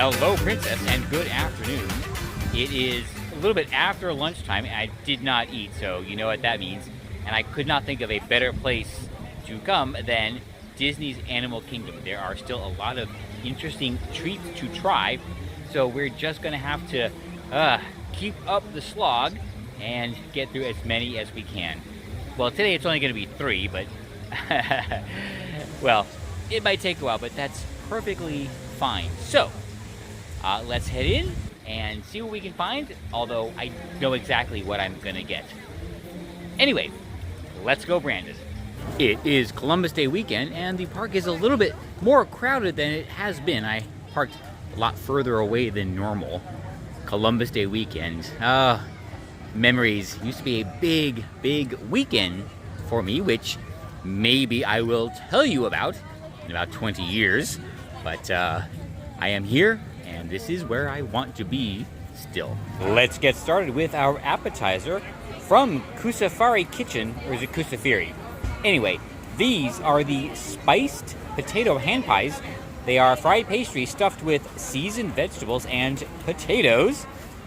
Hello, Princess, and good afternoon. It is a little bit after lunchtime. I did not eat, so you know what that means. And I could not think of a better place to come than Disney's Animal Kingdom. There are still a lot of interesting treats to try, so we're just going to have to keep up the slog and get through as many as we can. Well, today it's only going to be 3, but well, it might take a while, but that's perfectly fine. So, let's head in and see what we can find, although I know exactly what I'm gonna get. Anyway, let's go, Brandon. It is Columbus Day weekend, and the park is a little bit more crowded than it has been. I parked a lot further away than normal. Columbus Day weekend. Memories. Used to be a big weekend for me, which maybe I will tell you about in about 20 years. But I am here, and this is where I want to be still. Let's get started with our appetizer from Kusafiri Kitchen, or is it Kusafiri? Anyway, these are the spiced potato hand pies. They are fried pastry stuffed with seasoned vegetables and potatoes,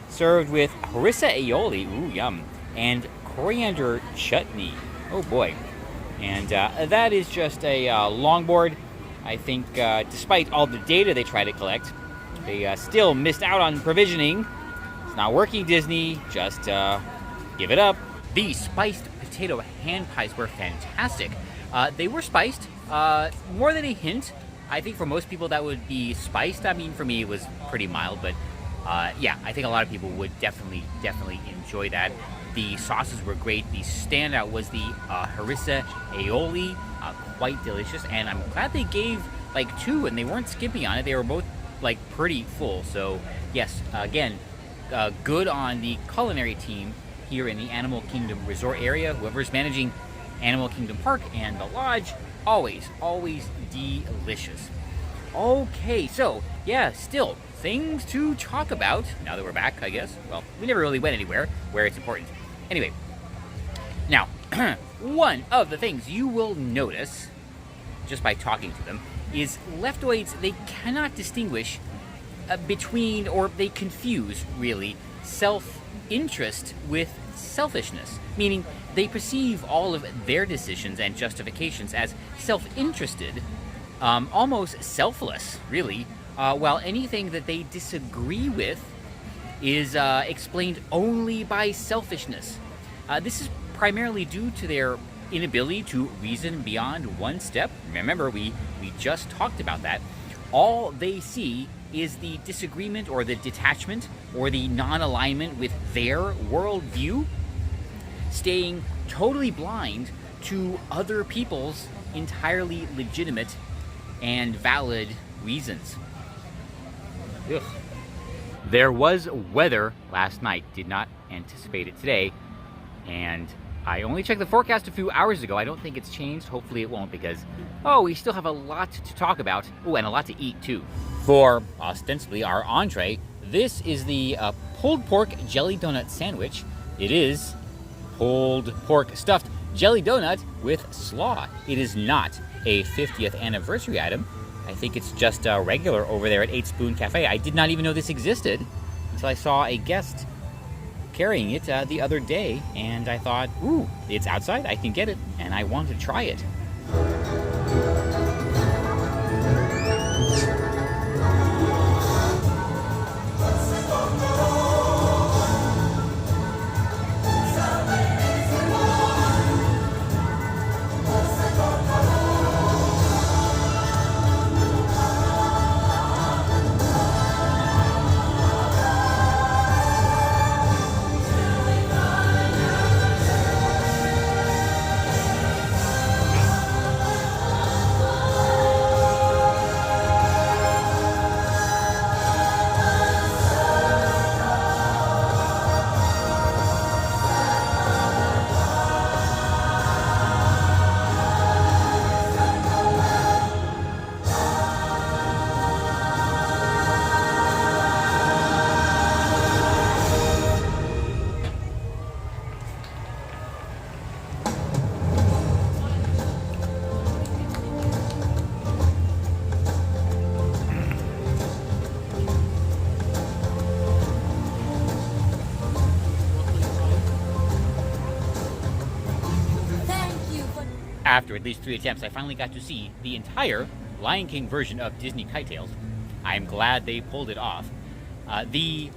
served with harissa aioli, ooh yum, and coriander chutney, oh boy. And that is just a longboard. I think despite all the data they try to collect, they still missed out on provisioning. It's not working, Disney. Just give it up. These spiced potato hand pies were fantastic. They were spiced, more than a hint. I think for most people that would be spiced. I mean, for me it was pretty mild, but yeah, I think a lot of people would definitely enjoy that. The sauces were great. The standout was the harissa aioli, quite delicious, and I'm glad they gave like 2 and they weren't skimpy on it. They were both like pretty full. So yes, again, good on the culinary team here in the Animal Kingdom resort area. Whoever's managing Animal Kingdom Park and the lodge, always delicious. Okay, so yeah, still things to talk about now that we're back, I guess. Well, we never really went anywhere where it's important. Anyway, now, one of the things you will notice just by talking to them is leftoids, they cannot distinguish between, or they confuse, really, self-interest with selfishness, meaning they perceive all of their decisions and justifications as self-interested, almost selfless, really, while anything that they disagree with is explained only by selfishness. This is primarily due to their inability to reason beyond one step. Remember, we just talked about that. All they see is the disagreement or the detachment or the non-alignment with their worldview, staying totally blind to other people's entirely legitimate and valid reasons. Ugh. There was weather last night. Did not anticipate it today. And I only checked the forecast a few hours ago. I don't think it's changed. Hopefully it won't, because, we still have a lot to talk about. Oh, and a lot to eat, too. For, ostensibly, our entree, this is the pulled pork jelly donut sandwich. It is pulled pork stuffed jelly donut with slaw. It is not a 50th anniversary item. I think it's just regular over there at 8 Spoon Cafe. I did not even know this existed until I saw a guest carrying it the other day, and I thought, ooh, it's outside, I can get it, and I want to try it. after at least 3 attempts, I finally got to see the entire Lion King version of Disney Kite Tales. I'm glad they pulled it off. The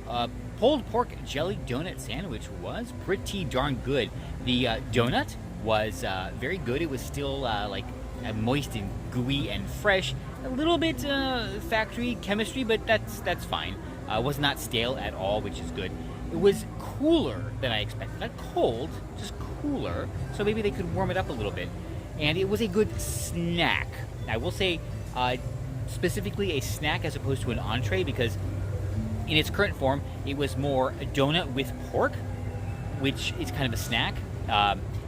pulled pork jelly donut sandwich was pretty darn good. The donut was very good. It was still moist and gooey and fresh. A little bit factory chemistry, but that's fine. Was not stale at all, which is good. It was cooler than I expected. Not cold, just cooler. So maybe they could warm it up a little bit. And it was a good snack. I will say, specifically a snack as opposed to an entree, because in its current form, it was more a donut with pork, which is kind of a snack.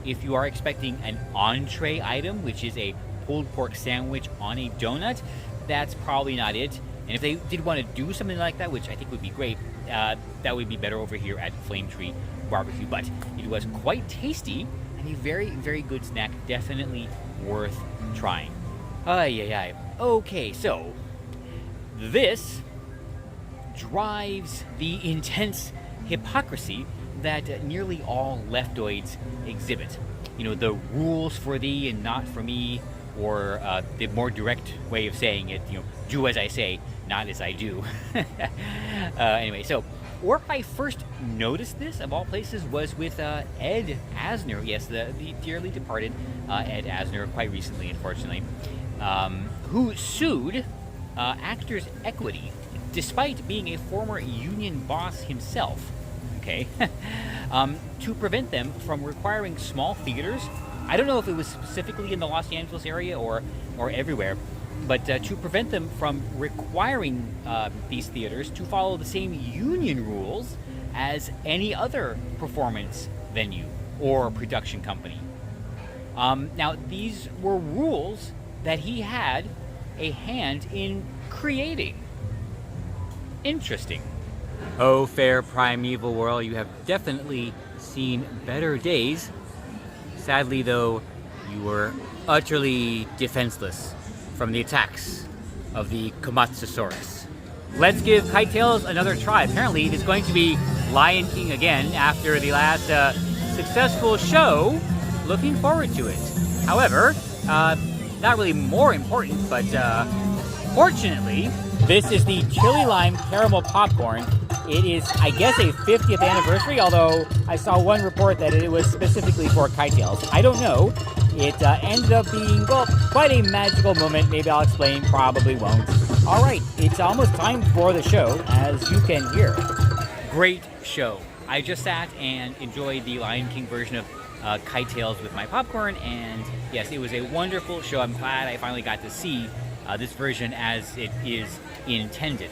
If you are expecting an entree item, which is a pulled pork sandwich on a donut, that's probably not it. And if they did want to do something like that, which I think would be great, that would be better over here at Flame Tree Barbecue. But it was quite tasty and a very, very good snack. Definitely worth trying. Okay, so this drives the intense hypocrisy that nearly all leftoids exhibit. You know, the rules for thee and not for me, or the more direct way of saying it, you know, do as I say, not as I do. Anyway, so where I first noticed this, of all places, was with Ed Asner. Yes, the dearly departed Ed Asner, quite recently, unfortunately, who sued Actors Equity, despite being a former union boss himself, okay, to prevent them from requiring small theaters. I don't know if it was specifically in the Los Angeles area or everywhere, but to prevent them from requiring these theaters to follow the same union rules as any other performance venue or production company. Now, these were rules that he had a hand in creating. Interesting. Oh, fair primeval world, you have definitely seen better days. Sadly, though, you were utterly defenseless from the attacks of the Komatsusaurus. Let's give Kite Tales another try. Apparently, it is going to be Lion King again after the last successful show. Looking forward to it. However, not really more important, but fortunately, this is the chili lime caramel popcorn. It is, I guess, a 50th anniversary, although I saw one report that it was specifically for Kite Tales. I don't know. It ended up being, well, quite a magical moment. Maybe I'll explain, probably won't. All right, it's almost time for the show, as you can hear. Great show. I just sat and enjoyed the Lion King version of Kite Tales with my popcorn, and yes, it was a wonderful show. I'm glad I finally got to see this version as it is intended.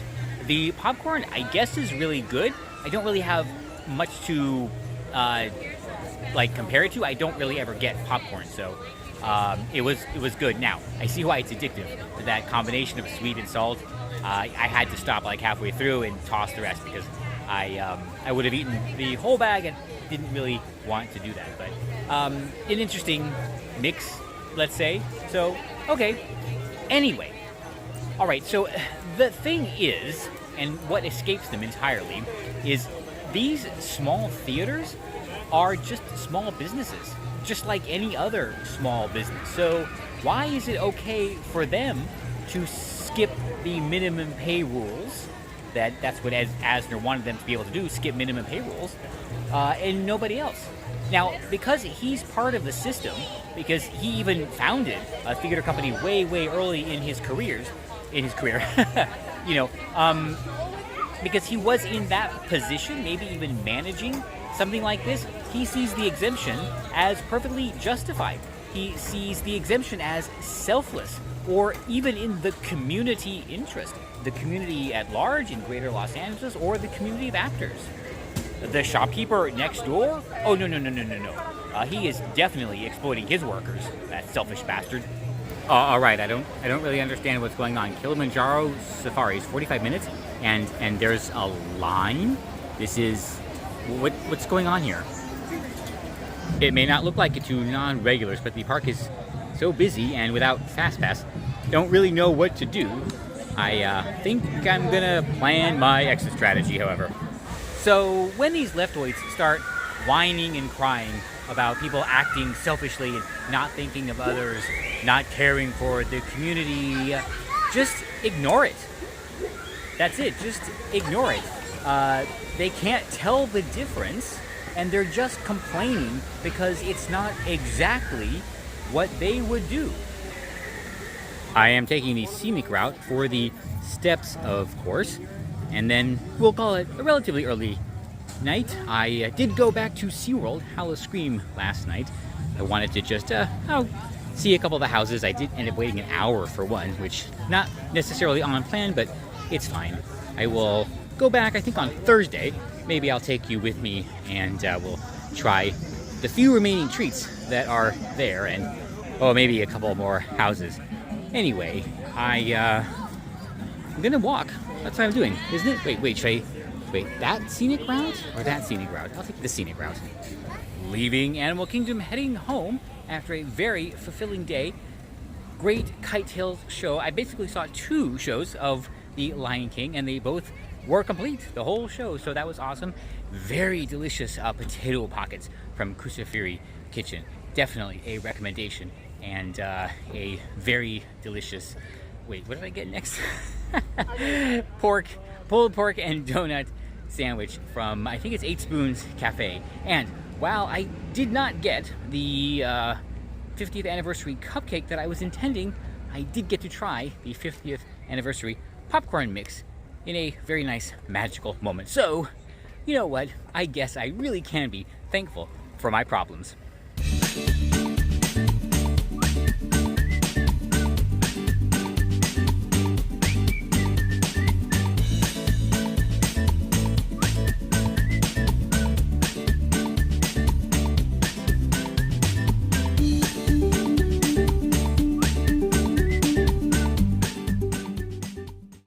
The popcorn, I guess, is really good. I don't really have much to compare it to. I don't really ever get popcorn, so it was good. Now, I see why it's addictive. That combination of sweet and salt. I had to stop like halfway through and toss the rest because I would have eaten the whole bag and didn't really want to do that. But an interesting mix, let's say. So, okay. Anyway. All right, so the thing is, and what escapes them entirely, is these small theaters are just small businesses, just like any other small business. So why is it okay for them to skip the minimum pay rules? That's what Asner wanted them to be able to do, skip minimum pay rules, and nobody else. Now, because he's part of the system, because he even founded a theater company way, way early in his career, you know, because he was in that position, maybe even managing something like this, he sees the exemption as perfectly justified. He sees the exemption as selfless, or even in the community interest, the community at large in greater Los Angeles, or the community of actors. The shopkeeper next door? Oh, no. He is definitely exploiting his workers, that selfish bastard. All right, I don't really understand what's going on. Kilimanjaro Safari is 45 minutes, and there's a line. This is what's going on here? It may not look like it to non-regulars, but the park is so busy, and without FastPass, don't really know what to do. I think I'm gonna plan my exit strategy, however. So when these leftoids start whining and crying about people acting selfishly and not thinking of others, not caring for the community, just ignore it. That's it, just ignore it. They can't tell the difference, and they're just complaining because it's not exactly what they would do. I am taking the scenic route for the steps, of course, and then we'll call it a relatively early night. I did go back to SeaWorld, Howl-O-Scream, last night. I wanted to just see a couple of the houses. I did end up waiting an hour for one, which not necessarily on plan, but it's fine. I will go back, I think, on Thursday. Maybe I'll take you with me, and we'll try the few remaining treats that are there, and maybe a couple more houses. Anyway, I'm gonna walk. That's what I'm doing, isn't it? Wait, should I... Wait, that scenic route or that scenic route? I'll take the scenic route. Leaving Animal Kingdom, heading home after a very fulfilling day. Great Kite Tail show. I basically saw 2 shows of The Lion King, and they both were complete, the whole show, so that was awesome. Very delicious potato pockets from Kusafiri Kitchen. Definitely a recommendation, and a very delicious... Wait, what did I get next? Pulled pork and donut sandwich from, I think it's 8 Spoons Cafe. And while I did not get the 50th anniversary cupcake that I was intending, I did get to try the 50th anniversary popcorn mix in a very nice magical moment. So, you know what? I guess I really can be thankful for my problems.